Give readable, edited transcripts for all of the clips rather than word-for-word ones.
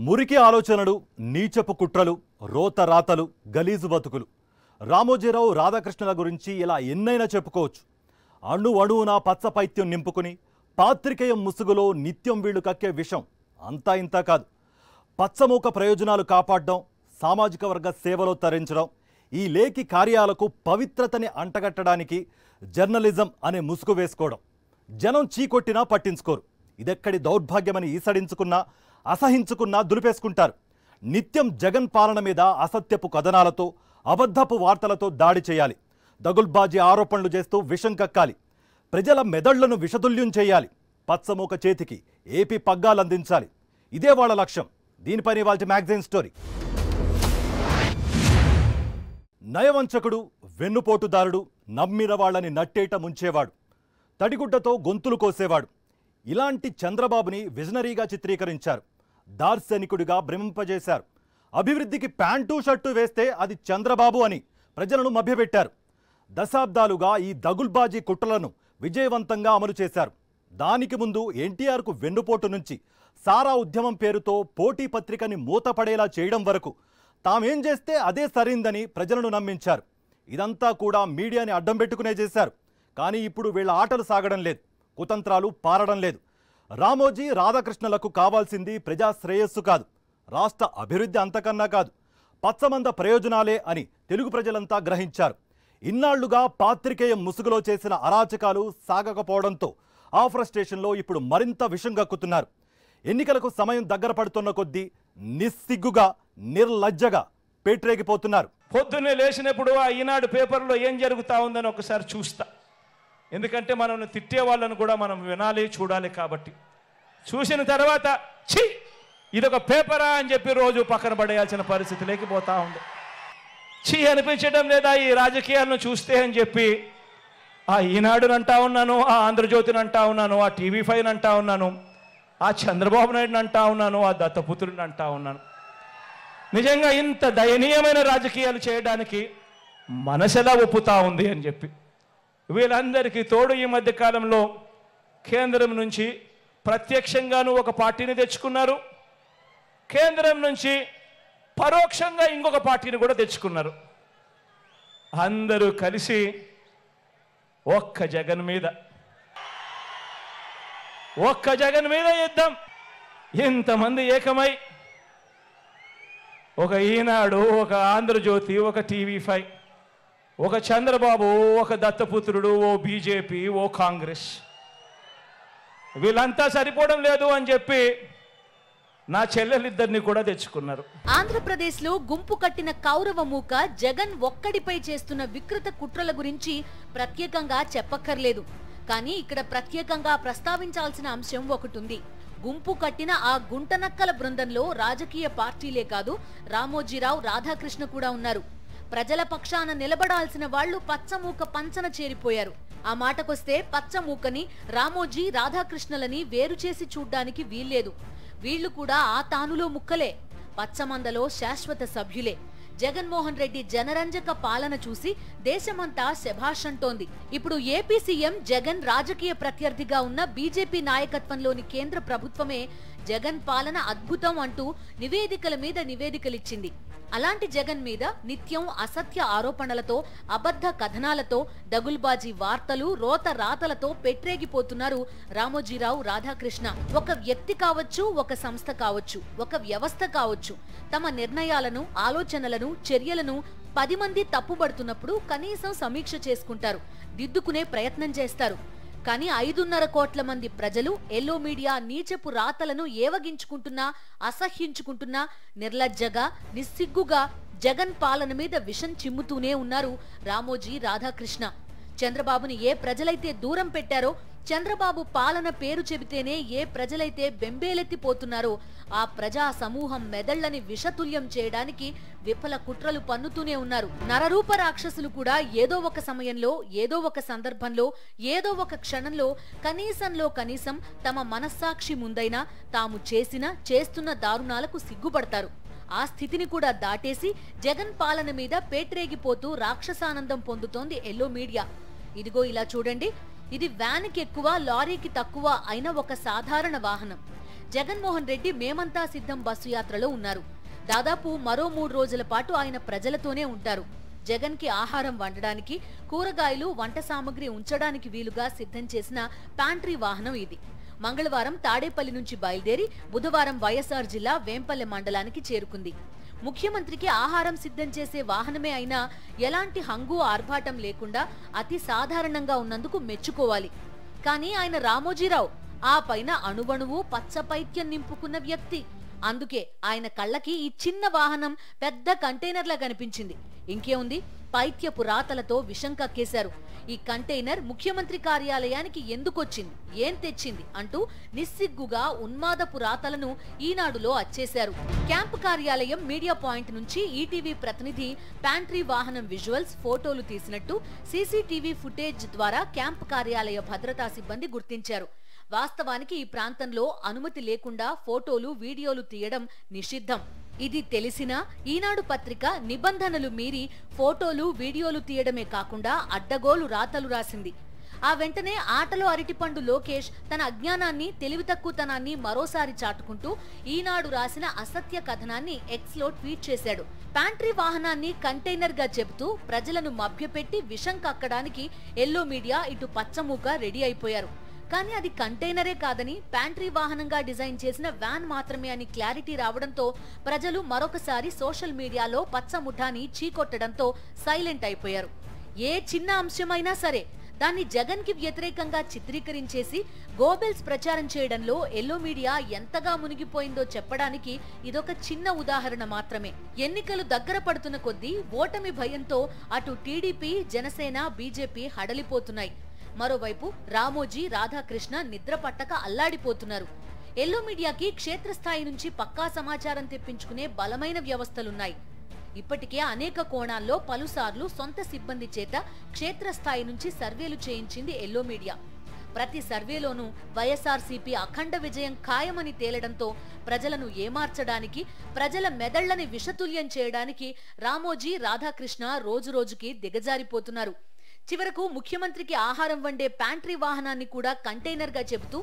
మురికి ఆలోచనలు, నీచపు కుట్రలు, రోత రాతలు, గలీజు బతుకులు. రామోజీరావు రాధాకృష్ణుల గురించి ఇలా ఎన్నైనా చెప్పుకోవచ్చు. అణు అణువున పచ్చపైత్యం నింపుకుని పాత్రికేయం ముసుగులో నిత్యం వీళ్లు కక్కే విషం అంతా ఇంతా కాదు. పచ్చమూక ప్రయోజనాలు కాపాడడం, సామాజిక వర్గ సేవలో తరించడం, ఈ లేఖి కార్యాలకు పవిత్రతని అంటగట్టడానికి జర్నలిజం అనే ముసుగు వేసుకోవడం. జనం చీకొట్టినా పట్టించుకోరు. ఇదెక్కడి దౌర్భాగ్యమని ఈసడించుకున్నా, అసహించుకున్నా దులిపేసుకుంటారు. నిత్యం జగన్ పాలన మీద అసత్యపు కథనాలతో, అబద్ధపు వార్తలతో దాడి చేయాలి. దగుల్బాజీ ఆరోపణలు చేస్తూ విషం కక్కాలి. ప్రజల మెదళ్లను విషతుల్యం చేయాలి. పచ్చమూక చేతికి ఏపీ పగ్గాలందించాలి. ఇదే వాళ్ళ లక్ష్యం. దీనిపైన ఇవాల్టి మ్యాగజైన్ స్టోరీ. నయవంచకుడు, వెన్నుపోటుదారుడు, నమ్మిన వాళ్ళని నట్టేట ముంచేవాడు, తడిగుడ్డతో గొంతులు కోసేవాడు. ఇలాంటి చంద్రబాబుని విజనరీగా చిత్రీకరించారు. దార్శనికుడిగా భ్రమింపజేశారు. అభివృద్ధికి ప్యాంటు షర్టు వేస్తే అది చంద్రబాబు అని ప్రజలను మభ్యపెట్టారు. దశాబ్దాలుగా ఈ దగుల్బాజీ కుట్రలను విజయవంతంగా అమలు చేశారు. దానికి ముందు ఎన్టీఆర్కు వెన్నుపోటు నుంచి సారా ఉద్యమం పేరుతో పోటీ పత్రికని మూతపడేలా చేయడం వరకు తామేం చేస్తే అదే సరైందని ప్రజలను నమ్మించారు. ఇదంతా కూడా మీడియాని అడ్డం పెట్టుకునే చేశారు. కానీ ఇప్పుడు వీళ్ళ ఆటలు సాగడం లేదు, కుతంత్రాలు పారడం లేదు. రామోజీ రాధాకృష్ణులకు కావాల్సింది ప్రజా శ్రేయస్సు కాదు, రాష్ట్ర అభివృద్ధి అంతకన్నా కాదు, పచ్చమంద ప్రయోజనాలే అని తెలుగు ప్రజలంతా గ్రహించారు. ఇన్నాళ్లుగా పాత్రికేయం ముసుగులో చేసిన అరాచకాలు సాగకపోవడంతో ఆ ఫ్రస్ట్రేషన్లో ఇప్పుడు మరింత విషం గక్కుతున్నారు. ఎన్నికలకు సమయం దగ్గర పడుతున్న కొద్దీ నిస్సిగ్గుగా, నిర్లజ్జగా పేట్రేగిపోతున్నారు. పొద్దున్నే లేచినప్పుడు ఆ ఈనాడు పేపర్లో ఏం జరుగుతూ ఉందని ఒకసారి చూస్తా. ఎందుకంటే మనం తిట్టే వాళ్ళను కూడా మనం వినాలి, చూడాలి. కాబట్టి చూసిన తర్వాత ఛీ ఇదొక పేపరా అని చెప్పి రోజు పక్కన పడేయాల్సిన పరిస్థితి లేకపోతా ఉంది. ఛీ అనిపించడం లేదా ఈ రాజకీయాలను చూస్తే అని చెప్పి ఆ ఈనాడుని అంటా ఉన్నాను, ఆ ఆంధ్రజ్యోతిని అంటా ఉన్నాను, ఆ టీవీ5 అంటా ఉన్నాను, ఆ చంద్రబాబు నాయుడుని అంటా ఉన్నాను, ఆ దత్తపుత్రుడిని అంటా ఉన్నాను. నిజంగా ఇంత దయనీయమైన రాజకీయాలు చేయడానికి మనసెలా ఒప్పుతా ఉంది అని చెప్పి. వీళ్ళందరికీ తోడు ఈ మధ్య కాలంలో కేంద్రం నుంచి ప్రత్యక్షంగాను ఒక పార్టీని తెచ్చుకున్నారు, కేంద్రం నుంచి పరోక్షంగా ఇంకొక పార్టీని కూడా తెచ్చుకున్నారు. అందరూ కలిసి ఒక్క జగన్ మీద యుద్ధం. ఇంతమంది ఏకమై ఒక ఈనాడు, ఒక ఆంధ్రజ్యోతి, ఒక టీవీ5, ఒక చంద్రబాబు, ఒక దత్తపుత్రుడు, ఓ బీజేపీ, ఓ కాంగ్రెస్, వీళ్ళంతా సరిపోవడం లేదు అని చెప్పి నా చెల్లెలిద్దరిని కూడా తెచ్చుకున్నారు. ఆంధ్రప్రదేశ్లో గుంపు కట్టిన కౌరవ మూక జగన్ ఒక్కడిపై చేస్తున్న వికృత కుట్రల గురించి ప్రత్యేకంగా చెప్పక్కర్లేదు. కానీ ఇక్కడ ప్రత్యేకంగా ప్రస్తావించాల్సిన అంశం ఒకటి ఉంది. గుంపు కట్టిన ఆ గుంటనక్కల బృందంలో రాజకీయ పార్టీలే కాదు, రామోజీరావు రాధాకృష్ణ కూడా ఉన్నారు. ప్రజల పక్షాన నిలబడాల్సిన వాళ్లు పచ్చమూక పంచన చేరిపోయారు. ఆ మాటకొస్తే పచ్చమూకని, రామోజీ రాధాకృష్ణలని వేరు చేసి చూడ్డానికి వీల్లేదు. వీళ్లు కూడా ఆ తానులో ముక్కలే, పచ్చమందలో శాశ్వత సభ్యులే. జగన్మోహన్ రెడ్డి జనరంజక పాలన చూసి దేశమంతా శభాష్ అంటోంది. ఇప్పుడు ఏపీ సీఎం జగన్ రాజకీయ ప్రత్యర్థిగా ఉన్న బీజేపీ నాయకత్వంలోని కేంద్ర ప్రభుత్వమే జగన్ పాలన అద్భుతం అంటూ నివేదికల మీద నివేదికలిచ్చింది. అలాంటి జగన్ మీద నిత్యం అసత్య ఆరోపణలతో, అబద్ధ కథనాలతో, దగుల్బాజీ వార్తలు, రోత రాతలతో పెట్టరేగిపోతున్నారు రామోజీరావు రాధాకృష్ణ. ఒక వ్యక్తి కావచ్చు, ఒక సంస్థ కావచ్చు, ఒక వ్యవస్థ కావచ్చు, తమ నిర్ణయాలను, ఆలోచనలను, చర్యలను 10 మంది తప్పుబడుతున్నప్పుడు కనీసం సమీక్ష చేసుకుంటారు, దిద్దుకునే ప్రయత్నం చేస్తారు. కానీ 5.5 కోట్ల మంది ప్రజలు ఎల్లో మీడియా నీచపు రాతలను ఏవగించుకుంటున్నా, అసహ్యించుకుంటున్నా, నిర్లజ్జగా, నిస్సిగ్గుగా జగన్ పాలన మీద విషం చిమ్ముతూనే ఉన్నారు రామోజీ రాధాకృష్ణ. చంద్రబాబుని ఏ ప్రజలైతే దూరం పెట్టారో, చంద్రబాబు పాలన పేరు చెబితేనే ఏ ప్రజలైతే బెంబేలెత్తిపోతున్నారో ఆ ప్రజా సమూహం మెదళ్లని విషతుల్యం చేయడానికి విఫల కుట్రలు పన్నుతూనే ఉన్నారు. నరరూప రాక్షసులు కూడా ఏదో ఒక సమయంలో, ఏదో ఒక సందర్భంలో, ఏదో ఒక క్షణంలో కనీసంలో కనీసం తమ మనస్సాక్షి ముందైనా తాము చేస్తున్న దారుణాలకు సిగ్గుపడతారు. ఆ స్థితిని కూడా దాటేసి జగన్ పాలన మీద పేట్రేగిపోతూ రాక్షసానందం పొందుతోంది ఎల్లో మీడియా. ఇదిగో ఇలా చూడండి, ఇది వ్యాన్కి ఎక్కువ, లారీకి తక్కువ అయిన ఒక సాధారణ వాహనం. జగన్మోహన్ రెడ్డి మేమంతా సిద్ధం బస్సు యాత్రలో ఉన్నారు. దాదాపు మరో 3 రోజుల పాటు ఆయన ప్రజలతోనే ఉంటారు. జగన్ కి ఆహారం వండడానికి, కూరగాయలు, వంట సామగ్రి ఉంచడానికి వీలుగా సిద్ధం చేసిన ప్యాంట్రీ వాహనం ఇది. మంగళవారం తాడేపల్లి నుంచి బయలుదేరి బుధవారం వైఎస్ఆర్ జిల్లా వేంపల్లె మండలానికి చేరుకుంది. ముఖ్యమంత్రికి ఆహారం సిద్ధం చేసే వాహనమే అయినా ఎలాంటి హంగు ఆర్భాటం లేకుండా అతి సాధారణంగా ఉన్నందుకు మెచ్చుకోవాలి. కానీ ఆయన రామోజీరావు, ఆ పైన అణువణువు పచ్చపైత్యం నింపుకున్న వ్యక్తి. అందుకే ఆయన కళ్ళకి ఈ చిన్న వాహనం పెద్ద కంటైనర్లా కనిపించింది. ఇంకేముంది, పైత్యపు రాతలతో విషం కక్కేశారు. ఈ కంటైనర్ ముఖ్యమంత్రి కార్యాలయానికి ఎందుకొచ్చింది, ఏం తెచ్చింది అంటూ నిస్సిగ్గుగా ఉన్మాదపు రాతలను ఈనాడులో అచ్చేశారు. క్యాంపు కార్యాలయం మీడియా పాయింట్ నుంచి ఈటీవీ ప్రతినిధి ప్యాంట్రీ వాహనం విజువల్స్, ఫోటోలు తీసినట్టు సీసీటీవీ ఫుటేజ్ ద్వారా క్యాంపు కార్యాలయ భద్రతా సిబ్బంది గుర్తించారు. వాస్తవానికి ఈ ప్రాంతంలో అనుమతి లేకుండా ఫోటోలు, వీడియోలు తీయడం నిషిద్ధం. ఇది తెలిసినా ఈనాడు పత్రిక నిబంధనలు మీరి ఫోటోలు, వీడియోలు తీయడమే కాకుండా అడ్డగోలు రాతలు రాసింది. ఆ వెంటనే ఆటలో అరటిపండు లోకేష్ తన అజ్ఞానాన్ని, తెలివితక్కువతనాన్ని మరోసారి చాటుకుంటూ ఈనాడు రాసిన అసత్య కథనాన్ని ఎక్స్ లో ట్వీట్ చేశాడు. ప్యాంట్రీ వాహనాన్ని కంటైనర్ గా చెబుతూ ప్రజలను మభ్యపెట్టి విషం కక్కడానికి ఎల్లో మీడియా ఇటు పచ్చమూక రెడీ అయిపోయారు. కానీ అది కంటైనరే కాదని, ప్యాంట్రీ వాహనంగా డిజైన్ చేసిన వ్యాన్ మాత్రమే అని క్లారిటీ రావడంతో ప్రజలు మరొకసారి సోషల్ మీడియాలో పచ్చ ముఠాని చీకొట్టడంతో సైలెంట్ అయిపోయారు. ఏ చిన్న అంశమైనా సరే దాన్ని జగన్ కి వ్యతిరేకంగా చిత్రీకరించేసి గోబెల్స్ ప్రచారం చేయడంలో ఎల్లో మీడియా ఎంతగా మునిగిపోయిందో చెప్పడానికి ఇదొక చిన్న ఉదాహరణ మాత్రమే. ఎన్నికలు దగ్గర పడుతున్న కొద్దీ ఓటమి భయంతో అటు టీడీపీ, జనసేన, బీజేపీ హడలిపోతున్నాయి. మరోవైపు రామోజీ, రాధాకృష్ణ నిద్ర పట్టక అల్లాడిపోతున్నారు. ఎల్లో మీడియాకి క్షేత్రస్థాయి నుంచి పక్కా సమాచారం తెప్పించుకునే బలమైన వ్యవస్థలున్నాయి. ఇప్పటికే అనేక కోణాల్లో పలుసార్లు సొంత సిబ్బంది చేత క్షేత్రస్థాయి నుంచి సర్వేలు చేయించింది ఎల్లో మీడియా. ప్రతి సర్వేలోనూ వైఎస్ఆర్సీపీ అఖండ విజయం ఖాయమని తేలడంతో ప్రజలను ఏమార్చడానికి, ప్రజల మెదళ్లని విషతుల్యం చేయడానికి రామోజీ, రాధాకృష్ణ రోజురోజుకి దిగజారిపోతున్నారు. చివరకు ముఖ్యమంత్రికి ఆహారం వండే ప్యాంట్రీ వాహనాన్ని కూడా కంటైనర్ గా చెబుతూ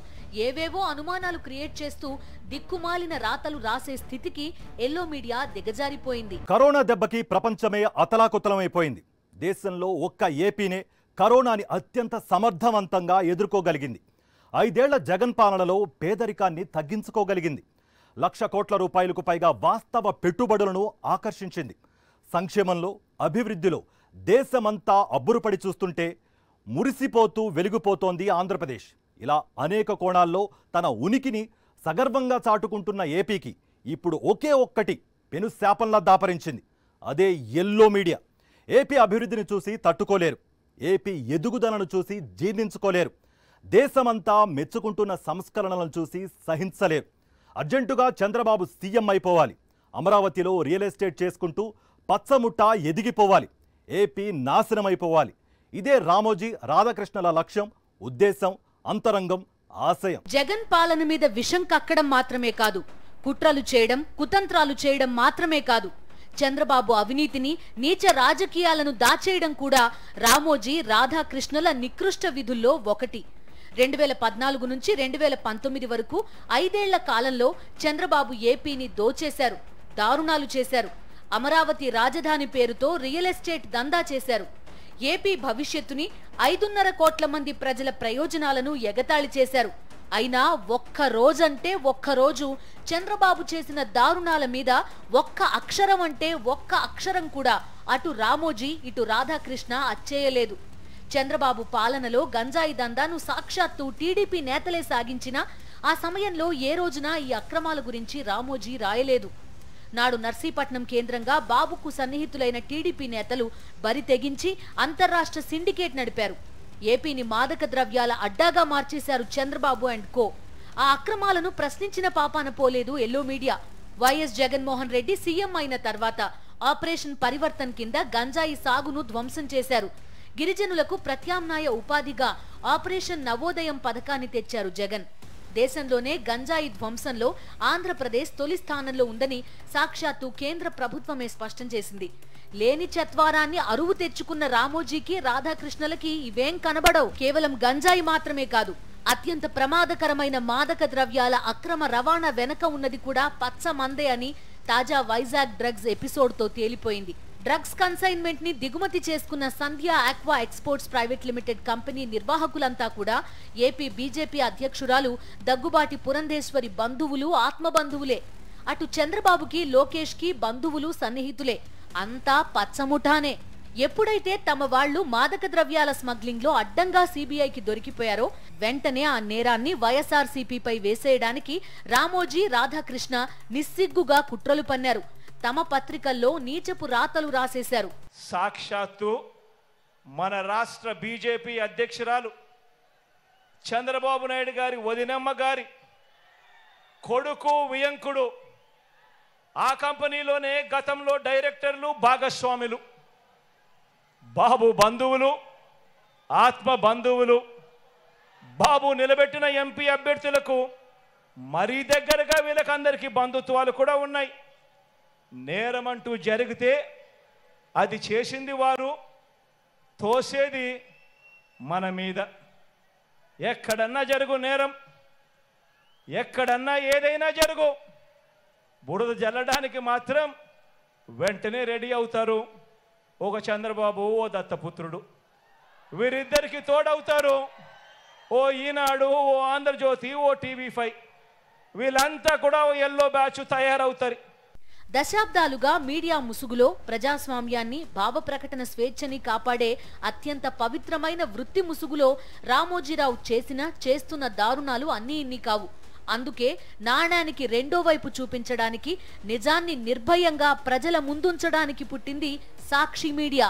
ఏవేవో అనుమానాలు క్రియేట్ చేస్తూ దిక్కుమాలిన రాతలు రాసే స్థితికి ఎల్లో మీడియా దిగజారిపోయింది. కరోనా దెబ్బకి ప్రపంచమే అతలాకుతలమైపోయింది. దేశంలో ఒక్క ఏపీనే కరోనాని అత్యంత సమర్థవంతంగా ఎదుర్కోగలిగింది. 5 ఏళ్ల జగన్ పాలనలో పేదరికాన్ని తగ్గించుకోగలిగింది. 1,00,000 కోట్ల రూపాయలకు పైగా వాస్తవ పెట్టుబడులను ఆకర్షించింది. సంక్షేమంలో, అభివృద్ధిలో దేశమంతా అబ్బురుపడి చూస్తుంటే మురిసిపోతూ వెలిగిపోతోంది ఆంధ్రప్రదేశ్. ఇలా అనేక కోణాల్లో తన ఉనికిని సగర్వంగా చాటుకుంటున్న ఏపీకి ఇప్పుడు ఒకే ఒక్కటి పెను శాపంలా దాపరించింది. అదే ఎల్లో మీడియా. ఏపీ అభివృద్ధిని చూసి తట్టుకోలేరు, ఏపీ ఎదుగుదలను చూసి జీర్ణించుకోలేరు, దేశమంతా మెచ్చుకుంటున్న సంస్కరణలను చూసి సహించలేరు. అర్జెంటుగా చంద్రబాబు సీఎం అయిపోవాలి. అమరావతిలో రియల్ ఎస్టేట్ చేసుకుంటూ పచ్చముట్ట ఎదిగిపోవాలి. ఏపీ నాశనమైపోవాలి. ఇదే రామోజీ, రాధాకృష్ణల లక్ష్యం, ఉద్దేశం, అంతరంగం, ఆశయం. జగన్ పాలన మీద విషం కక్కడం మాత్రమే కాదు, కుట్రలు చేయడం, కుతంత్రాలు చేయడం మాత్రమే కాదు, చంద్రబాబు అవినీతిని, నీచ రాజకీయాలను దాచేయడం కూడా రామోజీ, రాధాకృష్ణల నికృష్ట విధుల్లో ఒకటి. 2014 నుంచి 2019 వరకు 5 ఏళ్ల కాలంలో చంద్రబాబు ఏపీని దోచేశారు, దారుణాలు చేశారు. అమరావతి రాజధాని పేరుతో రియల్ ఎస్టేట్ దందా చేశారు. ఏపీ భవిష్యత్తుని, 5.5 కోట్ల మంది ప్రజల ప్రయోజనాలను ఎగతాళి చేశారు. అయినా ఒక్క రోజు చంద్రబాబు చేసిన దారుణాల మీద ఒక్క అక్షరం అంటే ఒక్క అక్షరం కూడా అటు రామోజీ, ఇటు రాధాకృష్ణ అచ్చేయలేదు. చంద్రబాబు పాలనలో గంజాయి దందాను సాక్షాత్తు టీడీపీ నేతలే సాగించినా ఆ సమయంలో ఏ రోజున ఈ అక్రమాల గురించి రామోజీ రాయలేదు. నాడు నర్సీపట్నం కేంద్రంగా బాబుకు సన్నిహితులైన టీడీపీ నేతలు బరి తెగించి అంతర్రాష్ట్ర సిండికేట్ నడిపారు. ఏపీని మాదక ద్రవ్యాల అడ్డాగా మార్చేశారు చంద్రబాబు అండ్ కో. ఆ అక్రమాలను ప్రశ్నించిన పాపాన పోలేదు yellow media. YS Jaganmohan Reddy CM అయిన తర్వాత ఆపరేషన్ పరివర్తన్ కింద గంజాయి సాగును ధ్వంసం చేశారు. గిరిజనులకు ప్రత్యామ్నాయ ఉపాధిగా ఆపరేషన్ నవోదయం పథకాన్ని తెచ్చారు జగన్. దేశంలోనే గంజాయి ధ్వంసంలో ఆంధ్రప్రదేశ్ తొలి స్థానంలో ఉందని సాక్షాత్తు కేంద్ర ప్రభుత్వమే స్పష్టం చేసింది. లేని చత్వారాన్ని అరువు తెచ్చుకున్న రామోజీకి, రాధాకృష్ణలకి ఇవేం కనబడవు. కేవలం గంజాయి మాత్రమే కాదు, అత్యంత ప్రమాదకరమైన మాదక ద్రవ్యాల అక్రమ రవాణా వెనక ఉన్నది కూడా పచ్చ మందే అని తాజా వైజాగ్ డ్రగ్స్ ఎపిసోడ్తో తేలిపోయింది. డ్రగ్స్ కన్సైన్మెంట్ ని దిగుమతి చేసుకున్న Sandhya aqua exports private limited company నిర్వాహకులంతా కూడా ఏపీ బీజేపీ అధ్యక్షురాలు దగ్గుబాటి పురంధేశ్వరి బంధువులు, ఆత్మబంధువులే. అటు చంద్రబాబుకి, లోకేష్ కి బంధువులు, సన్నిహితులే. అంతా పచ్చముఠానే. ఎప్పుడైతే తమ వాళ్లు మాదక ద్రవ్యాల స్మగ్లింగ్ లో అడ్డంగా సీబీఐకి దొరికిపోయారో వెంటనే ఆ నేరాన్ని వైఎస్ఆర్సీపీపై వేసేయడానికి రామోజీ, రాధాకృష్ణ నిస్సిగ్గుగా కుట్రలు పన్నారు. తమ పత్రికల్లో నీచపు రాతలు రాసేశారు. సాక్షాత్తు మన రాష్ట్ర బీజేపీ అధ్యక్షురాలు చంద్రబాబు నాయుడు గారి వదినమ్మ గారి కొడుకు వియంకుడు ఆ కంపెనీలోనే గతంలో డైరెక్టర్లు, భాగస్వాములు, బాబు బంధువులు, ఆత్మ బంధువులు, బాబు నిలబెట్టిన ఎంపీ అభ్యర్థులకు మరీ దగ్గరగా వీళ్ళకందరికీ బంధుత్వాలు కూడా ఉన్నాయి. నేరమంటూ జరిగితే అది చేసింది వారు, తోసేది మన మీద. ఎక్కడన్నా జరుగు నేరం, ఎక్కడన్నా ఏదైనా జరుగు, బురద జల్లడానికి మాత్రం వెంటనే రెడీ అవుతారు. ఒక చంద్రబాబు, ఓ దత్తపుత్రుడు, వీరిద్దరికి తోడవుతారు ఓ ఈనాడు, ఓ ఆంధ్రజ్యోతి, ఓ టీవీ5. వీళ్ళంతా కూడా ఎల్లో బ్యాచ్ తయారవుతారు. దశాబ్దాలుగా మీడియా ముసుగులో ప్రజాస్వామ్యాన్ని, భావ ప్రకటన స్వేచ్ఛని కాపాడే అత్యంత పవిత్రమైన వృత్తి ముసుగులో రామోజీరావు చేస్తున్న దారుణాలు అన్నీ ఇన్ని కావు. అందుకే నాణానికి రెండో వైపు చూపించడానికి, నిజాన్ని నిర్భయంగా ప్రజల ముందుంచడానికి పుట్టింది సాక్షి మీడియా.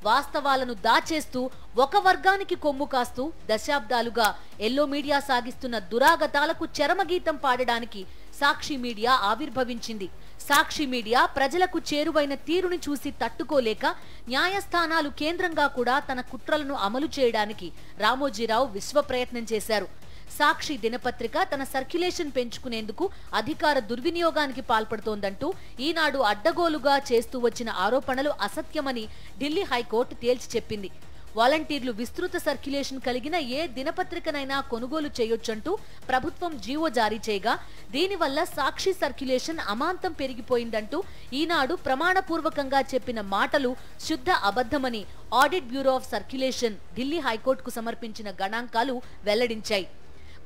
వాస్తవాలను దాచేస్తూ ఒక వర్గానికి కొమ్ము కాస్తూ దశాబ్దాలుగా ఎల్లో మీడియా సాగిస్తున్న దురాగతాలకు చరమగీతం పాడడానికి సాక్షి మీడియా ఆవిర్భవించింది. సాక్షి మీడియా ప్రజలకు చేరువైన తీరుని చూసి తట్టుకోలేక న్యాయస్థానాలు కేంద్రంగా కూడా తన కుట్రలను అమలు చేయడానికి రామోజీరావు విశ్వ ప్రయత్నం చేశారు. సాక్షి దినపత్రిక తన సర్క్యులేషన్ పెంచుకునేందుకు అధికార దుర్వినియోగానికి పాల్పడుతోందంటూ ఈనాడు అడ్డగోలుగా చేస్తూ వచ్చిన ఆరోపణలు అసత్యమని ఢిల్లీ హైకోర్టు తేల్చి చెప్పింది. వాలంటీర్లు విస్తృత సర్క్యులేషన్ కలిగిన ఏ దినపత్రికనైనా కొనుగోలు చేయొచ్చంటూ ప్రభుత్వం జీవో జారీ చేయగా దీనివల్ల సాక్షి సర్క్యులేషన్ అమాంతం పెరిగిపోయిందంటూ ఈనాడు ప్రమాణపూర్వకంగా చెప్పిన మాటలు శుద్ధ అబద్ధమని audit bureau of circulation Delhi హైకోర్టుకు సమర్పించిన గణాంకాలు వెల్లడించాయి.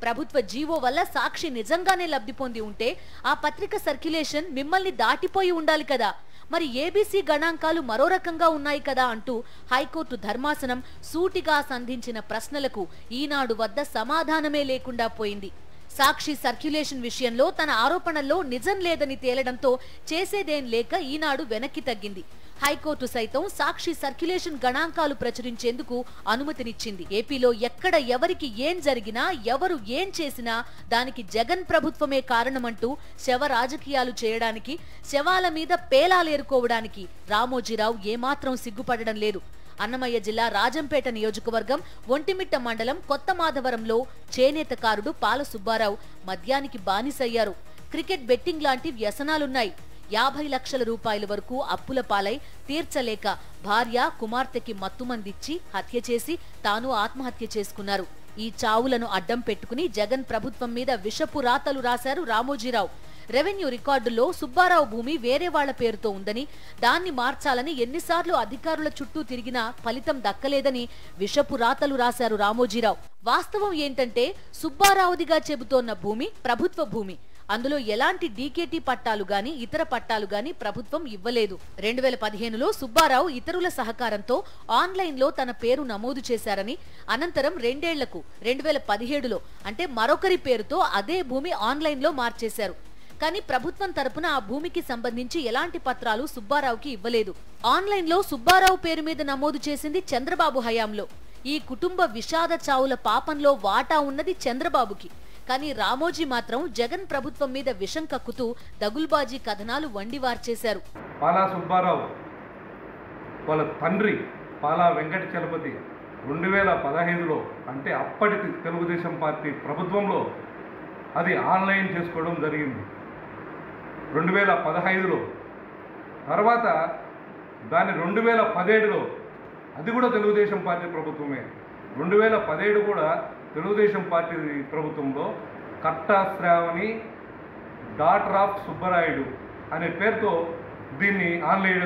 ప్రభుత్వ జీవో వల్ల సాక్షి నిజంగానే లబ్ధి పొంది ఉంటే ఆ పత్రిక సర్క్యులేషన్ మిమ్మల్ని దాటిపోయి ఉండాలి కదా, మరి ఏబీసీ గణాంకాలు మరో రకంగా ఉన్నాయి కదా అంటూ హైకోర్టు ధర్మాసనం సూటిగా సంధించిన ప్రశ్నలకు ఈనాడు వద్ద సమాధానమే లేకుండా పోయింది. సాక్షి సర్క్యులేషన్ విషయంలో తన ఆరోపణల్లో నిజం లేదని తేలడంతో చేసేదేం లేక ఈనాడు వెనక్కి తగ్గింది. హైకోర్టు సైతం సాక్షి సర్క్యులేషన్ గణాంకాలు ప్రచురించేందుకు అనుమతినిచ్చింది. ఏపీలో ఎక్కడ ఎవరికి ఏం జరిగినా, ఎవరు ఏం చేసినా దానికి జగన్ ప్రభుత్వమే కారణమంటూ శవ రాజకీయాలు చేయడానికి, శవాల మీద పేలాలేరుకోవడానికి రామోజీరావు ఏమాత్రం సిగ్గుపడడం లేదు. అన్నమయ్య జిల్లా రాజంపేట నియోజకవర్గం ఒంటిమిట్ట మండలం కొత్త మాధవరంలో చేనేతకారుడు పాల సుబ్బారావు మద్యానికి బానిసయ్యారు. క్రికెట్ బెట్టింగ్ లాంటి వ్యసనాలున్నాయి. 50 లక్షల రూపాయల వరకు అప్పుల పాలై తీర్చలేక భార్య, కుమార్తెకి మత్తుమందిచ్చి హత్య చేసి తాను ఆత్మహత్య చేసుకున్నారు. ఈ చావులను అడ్డం పెట్టుకుని జగన్ ప్రభుత్వం మీద విషపు రాతలు రాశారు రామోజీరావు. రెవెన్యూ రికార్డుల్లో సుబ్బారావు భూమి వేరే వాళ్ల పేరుతో ఉందని, దాన్ని మార్చాలని ఎన్నిసార్లు అధికారుల చుట్టూ తిరిగినా ఫలితం దక్కలేదని విషపు రాతలు రాశారు రామోజీరావు. వాస్తవం ఏంటంటే సుబ్బారావుదిగా చెబుతోన్న భూమి ప్రభుత్వ భూమి. అందులో ఎలాంటి డీకేటీ పట్టాలు గాని, ఇతర పట్టాలు గాని ప్రభుత్వం ఇవ్వలేదు. 2015లో సుబ్బారావు ఇతరుల సహకారంతో ఆన్లైన్లో తన పేరు నమోదు చేశారని, అనంతరం 2 ఏళ్లకు 2017లో అంటే మరొకరి పేరుతో అదే భూమి ఆన్లైన్లో మార్చేశారు. కానీ ప్రభుత్వం తరపున ఆ భూమికి సంబంధించి ఎలాంటి పత్రాలు సుబ్బారావుకి ఇవ్వలేదు. ఆన్లైన్లో సుబ్బారావు పేరు మీద నమోదు చేసింది చంద్రబాబు హయాంలో. ఈ కుటుంబ విషాద చావుల పాపంలో వాటా ఉన్నది చంద్రబాబుకి. కానీ రామోజీ మాత్రం జగన్ ప్రభుత్వం మీద విషం కక్కుతూ దగుల్బాజీ కథనాలు వండివార్చేశారు. పాలా సుబ్బారావు వాళ్ళ తండ్రి పాలా వెంకట చలపతి 2015లో అంటే అప్పటి తెలుగుదేశం పార్టీ ప్రభుత్వంలో అది ఆన్లైన్ చేసుకోవడం జరిగింది. 2015లో తర్వాత దాన్ని 2017లో అది కూడా తెలుగుదేశం పార్టీ ప్రభుత్వమే. 2017 కూడా తెలుగుదేశం పార్టీ ప్రభుత్వంలో కట్టా శ్రావణి డాటర్ ఆఫ్ సుబ్బరాయుడు అనే పేరుతో దీన్ని ఆన్లైన్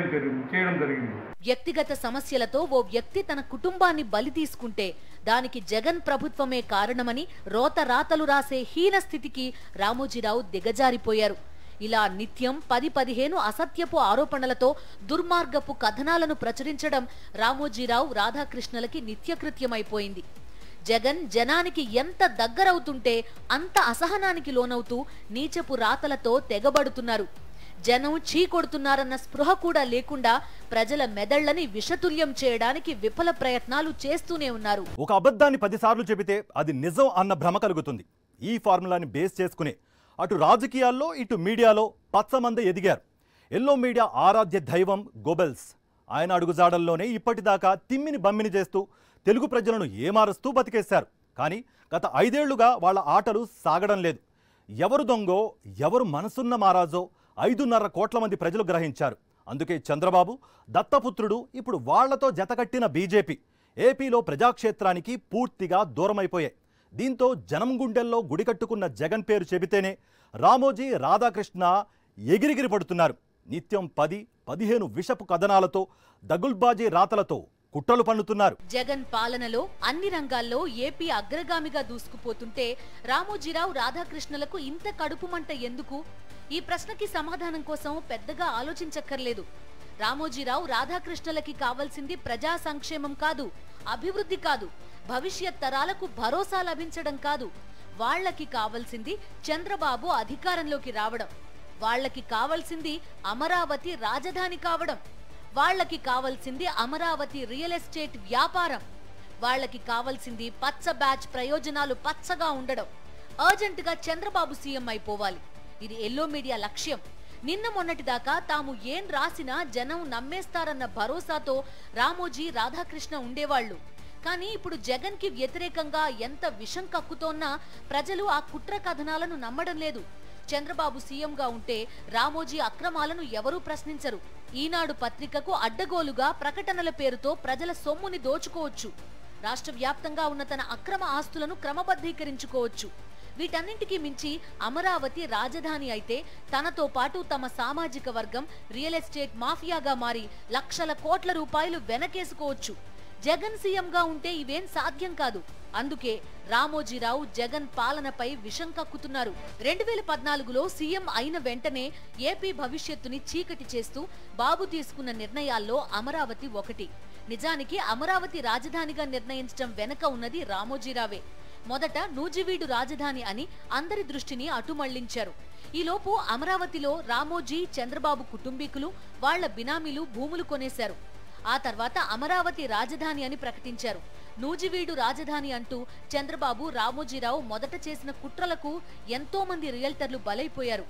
చేయడం జరిగింది. వ్యక్తిగత సమస్యలతో ఓ వ్యక్తి తన కుటుంబాన్ని బలి తీసుకుంటే దానికి జగన్ ప్రభుత్వమే కారణమని రోత రాతలు రాసే హీన స్థితికి రామోజీరావు దిగజారిపోయారు. ఇలా నిత్యం 10-15 అసత్యపు ఆరోపణలతో దుర్మార్గపు కథనాలను ప్రచురించడం రామోజీరావు రాధాకృష్ణలకి నిత్యకృత్యమైపోయింది. జగన్ జనానికి ఎంత దగ్గరవుతుంటే అంత అసహనానికి లోనవుతూ నీచపు రాతలతో తెగబడుతున్నారు. జనం చీకొడుతున్నారన్న స్పృహ కూడా లేకుండా ప్రజల మెదళ్లని విషతుల్యం చేయడానికి విఫల ప్రయత్నాలు చేస్తూనే ఉన్నారు. ఒక అబద్ధాన్ని 10 సార్లు చెబితే అది నిజం అన్న భ్రమ కలుగుతుంది. ఈ ఫార్ములాని బేస్ చేసుకునే అటు రాజకీయాల్లో ఇటు మీడియాలో పచ్చమంద ఎదిగారు. ఎల్లో మీడియా ఆరాధ్య దైవం గోబెల్స్. ఆయన అడుగుజాడల్లోనే ఇప్పటిదాకా తిమ్మిని బమ్మిని చేస్తూ తెలుగు ప్రజలను ఏమారుస్తూ బతికేశారు. కానీ గత 5 ఏళ్లుగా వాళ్ళ ఆటలు సాగడం లేదు. ఎవరు దొంగో ఎవరు మనసున్న మారాజో 5.5 కోట్ల మంది ప్రజలు గ్రహించారు. అందుకే చంద్రబాబు దత్తపుత్రుడు ఇప్పుడు వాళ్లతో జతకట్టిన బీజేపీ ఏపీలో ప్రజాక్షేత్రానికి పూర్తిగా దూరమైపోయాయి. దీంతో జనం గుండెల్లో గుడి కట్టుకున్న జగన్ పేరు చెబితేనే రామోజీ రాధాకృష్ణ ఎగిరిగిరి పడుతున్నారు. నిత్యం 10-15 విషపు కథనాలతో దగుల్బాజీ రాతలతో కుట్రలు పన్నుతున్నారు. జగన్ పాలనలో అన్ని రంగాల్లో ఏపీ అగ్రగామిగా దూసుకుపోతుంటే రామోజీరావు రాధాకృష్ణలకు ఇంత కడుపు మంట ఎందుకు? ఈ ప్రశ్నకి సమాధానం కోసం పెద్దగా ఆలోచించక్కర్లేదు. రామోజీరావు రాధాకృష్ణలకి కావాల్సింది ప్రజా సంక్షేమం కాదు, అభివృద్ధి కాదు, భవిష్యత్ తరాలకు భరోసా లభించడం కాదు. వాళ్లకి కావాల్సింది చంద్రబాబు అధికారంలోకి రావడం. వాళ్లకి కావాల్సింది అమరావతి రాజధాని కావడం. వాళ్లకి కావాల్సింది అమరావతి రియల్ ఎస్టేట్ వ్యాపారం. వాళ్లకి కావాల్సింది పచ్చ బ్యాచ్ ప్రయోజనాలు పచ్చగా ఉండడం. అర్జెంటుగా చంద్రబాబు సీఎం అయిపోవాలి. ఇది ఎల్లో మీడియా లక్ష్యం. నిన్న మొన్నటిదాకా తాము ఏం రాసినా జనం నమ్మేస్తారన్న భరోసాతో రామోజీ రాధాకృష్ణ ఉండేవాళ్లు. కానీ ఇప్పుడు జగన్ కి వ్యతిరేకంగా ఎంత విషం కక్కుతోన్నా ప్రజలు ఆ కుట్ర కథనాలను నమ్మడం లేదు. చంద్రబాబు సీఎంగా ఉంటే రామోజీ అక్రమాలను ఎవరూ ప్రశ్నించరు. ఈనాడు పత్రికకు అడ్డగోలుగా ప్రకటనల పేరుతో ప్రజల సొమ్ముని దోచుకోవచ్చు. రాష్ట్ర వ్యాప్తంగా ఉన్న తన అక్రమ ఆస్తులను క్రమబద్ధీకరించుకోవచ్చు. వీటన్నింటికీ మించి అమరావతి రాజధాని అయితే తనతో పాటు తమ సామాజిక వర్గం రియల్ ఎస్టేట్ మాఫియాగా మారి లక్షల కోట్ల రూపాయలు వెనకేసుకోవచ్చు. జగన్ సీఎంగా ఉంటే ఇవేం సాధ్యం కాదు. అందుకే రామోజీరావు జగన్ పాలనపై విషం కక్కుతున్నారు. 2014లో సీఎం అయిన వెంటనే ఏపీ భవిష్యత్తుని చీకటి చేస్తూ బాబు తీసుకున్న నిర్ణయాల్లో అమరావతి ఒకటి. నిజానికి అమరావతి రాజధానిగా నిర్ణయించడం వెనక ఉన్నది రామోజీరావే. మొదట నూజివీడు రాజధాని అని అందరి దృష్టిని అటు మళ్లించారు. ఈలోపు అమరావతిలో రామోజీ, చంద్రబాబు కుటుంబీకులు, వాళ్ల బినామీలు భూములు కొనేశారు. ఆ తర్వాత అమరావతి రాజధాని అని ప్రకటించారు. నూజివీడు రాజధాని అంటూ చంద్రబాబు, రామోజీరావు మొదట చేసిన కుట్రలకు ఎంతో మంది రియల్టర్లు బలైపోయారు.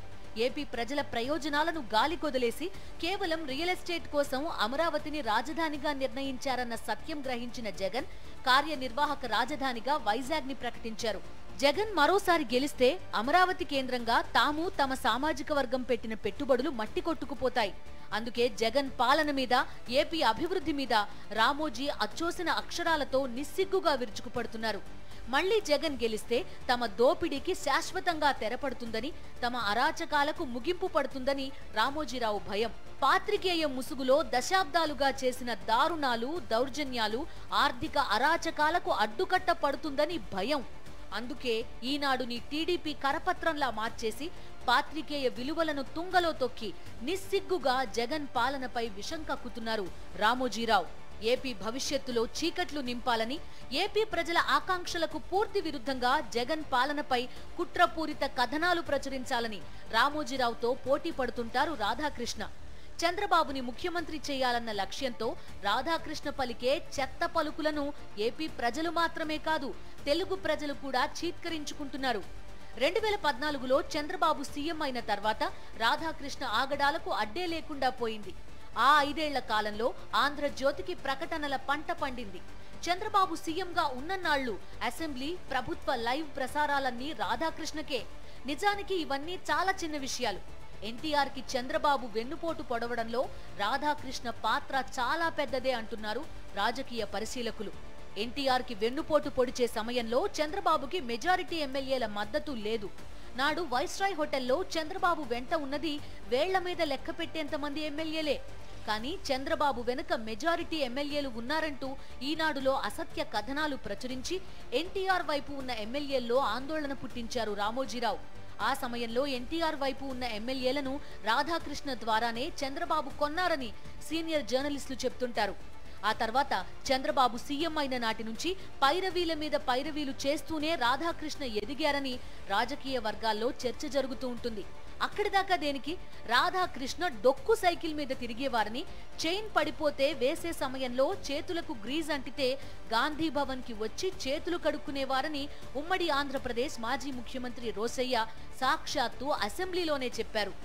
ఏపీ ప్రజల ప్రయోజనాలను గాలి కొదిలేసి కేవలం రియల్ ఎస్టేట్ కోసం అమరావతిని రాజధానిగా నిర్ణయించారన్న సత్యం గ్రహించిన జగన్ కార్యనిర్వాహక రాజధానిగా వైజాగ్ ని ప్రకటించారు. జగన్ మరోసారి గెలిస్తే అమరావతి కేంద్రంగా తాము తమ సామాజిక వర్గం పెట్టిన పెట్టుబడులు మట్టి కొట్టుకుపోతాయి. అందుకే జగన్ పాలన మీద, ఏపీ అభివృద్ధి మీద రామోజీ అచ్చోసిన అక్షరాలతో నిస్సిగ్గుగా విరుచుకుపడుతున్నారు. మళ్లీ జగన్ గెలిస్తే తమ దోపిడీకి శాశ్వతంగా తెరపడుతుందని, తమ అరాచకాలకు ముగింపు పడుతుందని రామోజీరావు భయం. పాత్రికేయ ముసుగులో దశాబ్దాలుగా చేసిన దారుణాలు, దౌర్జన్యాలు, ఆర్థిక అరాచకాలకు అడ్డుకట్ట పడుతుందని భయం. అందుకే ఈనాడుని టీడీపీ కరపత్రంలా మార్చేసి పాత్రికేయ విలువలను తుంగలో తొక్కి నిస్సిగ్గుగా జగన్ పాలనపై విషం కక్కుతున్నారు రామోజీరావు. ఏపీ భవిష్యత్తులో చీకట్లు నింపాలని, ఏపీ ప్రజల ఆకాంక్షలకు పూర్తి విరుద్ధంగా జగన్ పాలనపై కుట్రపూరిత కథనాలు ప్రచురించాలని రామోజీరావుతో పోటీ పడుతుంటారు రాధాకృష్ణ. చంద్రబాబుని ముఖ్యమంత్రి చేయాలన్న లక్ష్యంతో రాధాకృష్ణ పలికే చెత్త పలుకులను ఏపీ ప్రజలు మాత్రమే కాదు, తెలుగు ప్రజలు కూడా చీత్కరించుకుంటున్నారు. 2014లో చంద్రబాబు సీఎం అయిన తర్వాత రాధాకృష్ణ ఆగడాలకు అడ్డే లేకుండా పోయింది. ఆ 5 ఏళ్ల కాలంలో ఆంధ్రజ్యోతికి ప్రకటనల పంట పండింది. చంద్రబాబు సీఎంగా ఉన్నన్నాళ్లు అసెంబ్లీ, ప్రభుత్వ లైవ్ ప్రసారాలన్నీ రాధాకృష్ణకే. నిజానికి ఇవన్నీ చాలా చిన్న విషయాలు. ఎన్టీఆర్ కి చంద్రబాబు వెన్నుపోటు పొడవడంలో రాధాకృష్ణ పాత్ర చాలా పెద్దదే అంటున్నారు రాజకీయ పరిశీలకులు. ఎన్టీఆర్కి వెన్నుపోటు పొడిచే సమయంలో చంద్రబాబుకి మెజారిటీ ఎమ్మెల్యేల మద్దతు లేదు. నాడు వైస్రాయ్ హోటల్లో చంద్రబాబు వెంట ఉన్నది వేళ్ల మీద లెక్క పెట్టేంతమంది ఎమ్మెల్యేలే. కానీ చంద్రబాబు వెనుక మెజారిటీ ఎమ్మెల్యేలు ఉన్నారంటూ ఈనాడులో అసత్య కథనాలు ప్రచురించి ఎన్టీఆర్ వైపు ఉన్న ఎమ్మెల్యేల్లో ఆందోళన పుట్టించారు రామోజీరావు. ఆ సమయంలో ఎన్టీఆర్ వైపు ఉన్న ఎమ్మెల్యేలను రాధాకృష్ణ ద్వారానే చంద్రబాబు కొన్నారని సీనియర్ జర్నలిస్టులు చెప్తుంటారు. ఆ తర్వాత చంద్రబాబు సీఎం అయిన నాటి నుంచి పైరవీల మీద పైరవీలు చేస్తూనే రాధాకృష్ణ ఎదిగారని రాజకీయ వర్గాల్లో చర్చ జరుగుతూ ఉంటుంది. అక్కడిదాకా దేనికి? రాధాకృష్ణ డొక్కు సైకిల్ మీద తిరిగేవారని, చైన్ పడిపోతే వేసే సమయంలో చేతులకు గ్రీజ్ అంటితే గాంధీ భవన్ కి వచ్చి చేతులు కడుక్కునేవారని ఉమ్మడి ఆంధ్రప్రదేశ్ మాజీ ముఖ్యమంత్రి రోసయ్య సాక్షాత్తు అసెంబ్లీలోనే చెప్పారు.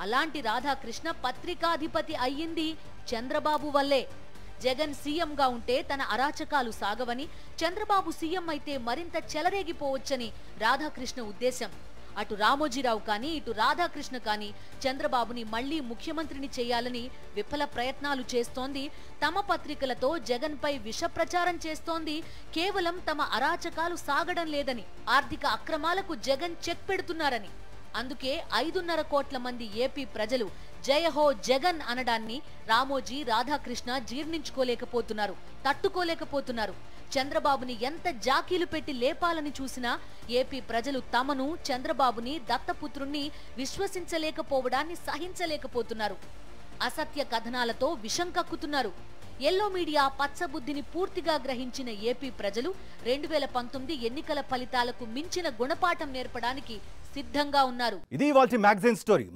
అలాంటి రాధాకృష్ణ పత్రికాధిపతి అయ్యింది చంద్రబాబు వల్లే. జగన్ సీఎంగా ఉంటే తన అరాచకాలు సాగవని, చంద్రబాబు సీఎం అయితే మరింత చెలరేగిపోవచ్చని రాధాకృష్ణ ఉద్దేశం. అటు రామోజీరావు కానీ ఇటు రాధాకృష్ణ కానీ చంద్రబాబుని మళ్లీ ముఖ్యమంత్రిని చేయాలని విఫల ప్రయత్నాలు చేస్తోంది. తమ పత్రికలతో జగన్ పై విష ప్రచారం చేస్తోంది. కేవలం తమ అరాచకాలు సాగడం లేదని, ఆర్థిక అక్రమాలకు జగన్ చెక్ పెడుతున్నారని. అందుకే 5.5 కోట్ల మంది ఏపీ ప్రజలు జయహో జగన్ అనడాన్ని రామోజీ, రాధాకృష్ణ జీర్ణించుకోలేకపోతున్నారు, తట్టుకోలేకపోతున్నారు. చంద్రబాబుని ఎంత జాకీలు పెట్టి లేపాలని చూసినా ఏపీ ప్రజలు తమను, చంద్రబాబుని, దత్తపుత్రుణ్ణి విశ్వసించలేకపోవడాన్ని సహించలేకపోతున్నారు. అసత్య కథనాలతో విషం కక్కుతున్నారు. ఎల్లో మీడియా పచ్చబుద్ధిని పూర్తిగా గ్రహించిన ఏపీ ప్రజలు 2019 ఎన్నికల ఫలితాలకు మించిన గుణపాఠం నేర్పడానికి సిద్ధంగా ఉన్నారు. ఇది ఇవాల్టి మ్యాగజైన్ స్టోరీ.